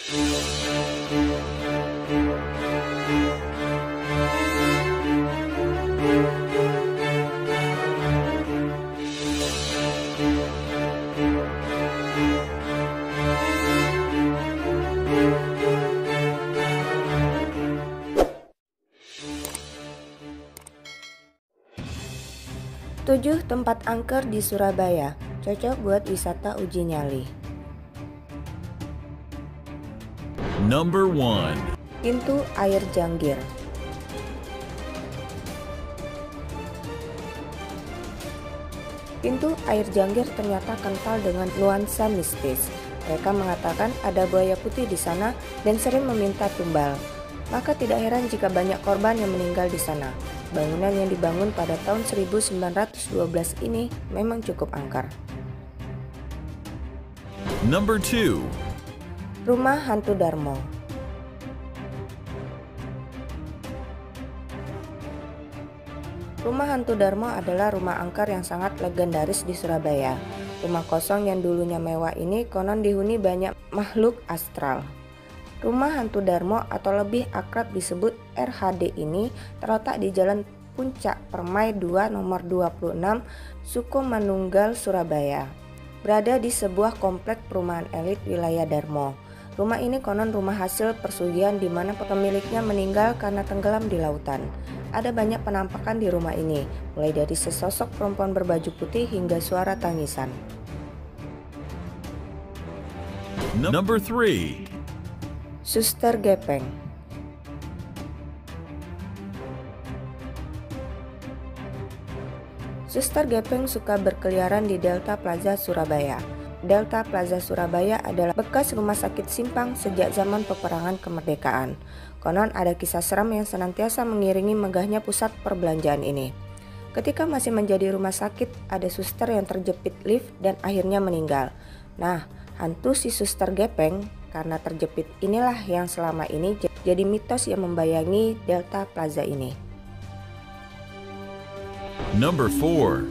Tujuh tempat angker di Surabaya, cocok buat wisata uji nyali. Number 1. Pintu air Janggir. Pintu air Janggir ternyata kental dengan nuansa mistis. Mereka mengatakan ada buaya putih di sana dan sering meminta tumbal. Maka tidak heran jika banyak korban yang meninggal di sana. Bangunan yang dibangun pada tahun 1912 ini memang cukup angker. Number 2. Rumah Hantu Darmo. Rumah Hantu Darmo adalah rumah angker yang sangat legendaris di Surabaya. Rumah kosong yang dulunya mewah ini konon dihuni banyak makhluk astral. Rumah Hantu Darmo atau lebih akrab disebut RHD ini terletak di Jalan Puncak Permai 2 nomor 26 Sukomanunggal, Surabaya. Berada di sebuah komplek perumahan elit wilayah Darmo. Rumah ini konon rumah hasil persugihan di mana pemiliknya meninggal karena tenggelam di lautan. Ada banyak penampakan di rumah ini, mulai dari sesosok perempuan berbaju putih hingga suara tangisan. Number 3. Suster Gepeng. Suster Gepeng suka berkeliaran di Delta Plaza Surabaya. Delta Plaza Surabaya adalah bekas rumah sakit simpang sejak zaman peperangan kemerdekaan. Konon ada kisah seram yang senantiasa mengiringi megahnya pusat perbelanjaan ini. Ketika masih menjadi rumah sakit, ada suster yang terjepit lift dan akhirnya meninggal. Nah, hantu si Suster Gepeng karena terjepit inilah yang selama ini jadi mitos yang membayangi Delta Plaza ini. Number 4.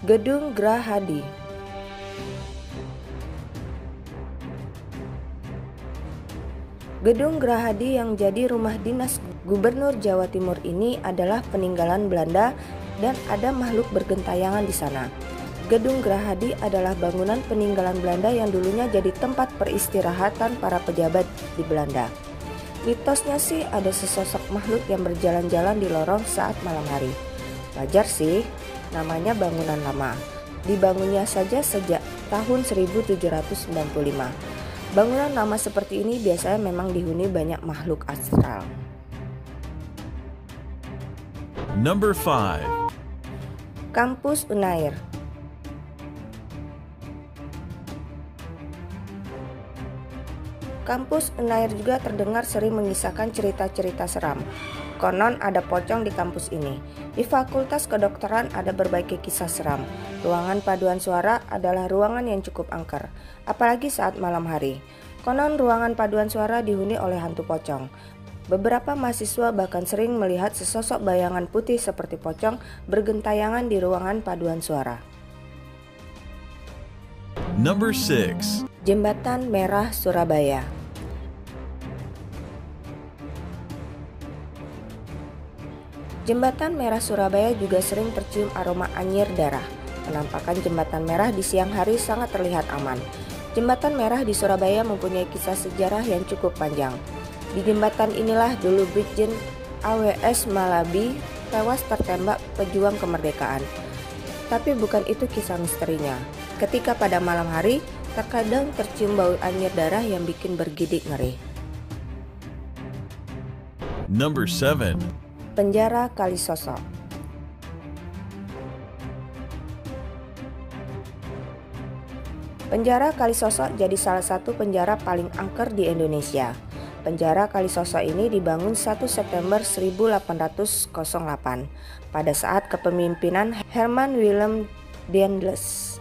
Gedung Grahadi. Gedung Grahadi yang jadi rumah dinas Gubernur Jawa Timur ini adalah peninggalan Belanda dan ada makhluk bergentayangan di sana. Gedung Grahadi adalah bangunan peninggalan Belanda yang dulunya jadi tempat peristirahatan para pejabat di Belanda. Mitosnya sih ada sesosok makhluk yang berjalan-jalan di lorong saat malam hari. Wajar sih, namanya bangunan lama. Dibangunnya saja sejak tahun 1795. Bangunan lama seperti ini biasanya memang dihuni banyak makhluk astral. Number 5. Kampus Unair. Kampus Unair juga terdengar sering mengisahkan cerita-cerita seram. Konon ada pocong di kampus ini. Di Fakultas Kedokteran ada berbagai kisah seram. Ruangan paduan suara adalah ruangan yang cukup angker, apalagi saat malam hari. Konon ruangan paduan suara dihuni oleh hantu pocong. Beberapa mahasiswa bahkan sering melihat sesosok bayangan putih seperti pocong bergentayangan di ruangan paduan suara. Number 6. Jembatan Merah Surabaya. Jembatan Merah Surabaya juga sering tercium aroma anyir darah. Penampakan Jembatan Merah di siang hari sangat terlihat aman. Jembatan Merah di Surabaya mempunyai kisah sejarah yang cukup panjang. Di jembatan inilah dulu Brigjen AWS Malabi tewas tertembak pejuang kemerdekaan. Tapi bukan itu kisah misterinya. Ketika pada malam hari, terkadang tercium bau anyir darah yang bikin bergidik ngeri. Number 7. Penjara Kalisosok. Penjara Kalisosok jadi salah satu penjara paling angker di Indonesia. Penjara Kalisosok ini dibangun 1 September 1808 pada saat kepemimpinan Herman Willem Daendels.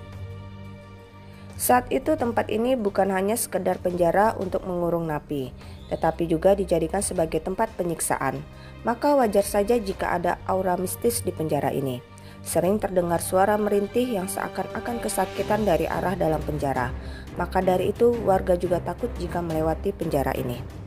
Saat itu tempat ini bukan hanya sekedar penjara untuk mengurung napi, tetapi juga dijadikan sebagai tempat penyiksaan. Maka wajar saja jika ada aura mistis di penjara ini. Sering terdengar suara merintih yang seakan-akan kesakitan dari arah dalam penjara. Maka dari itu warga juga takut jika melewati penjara ini.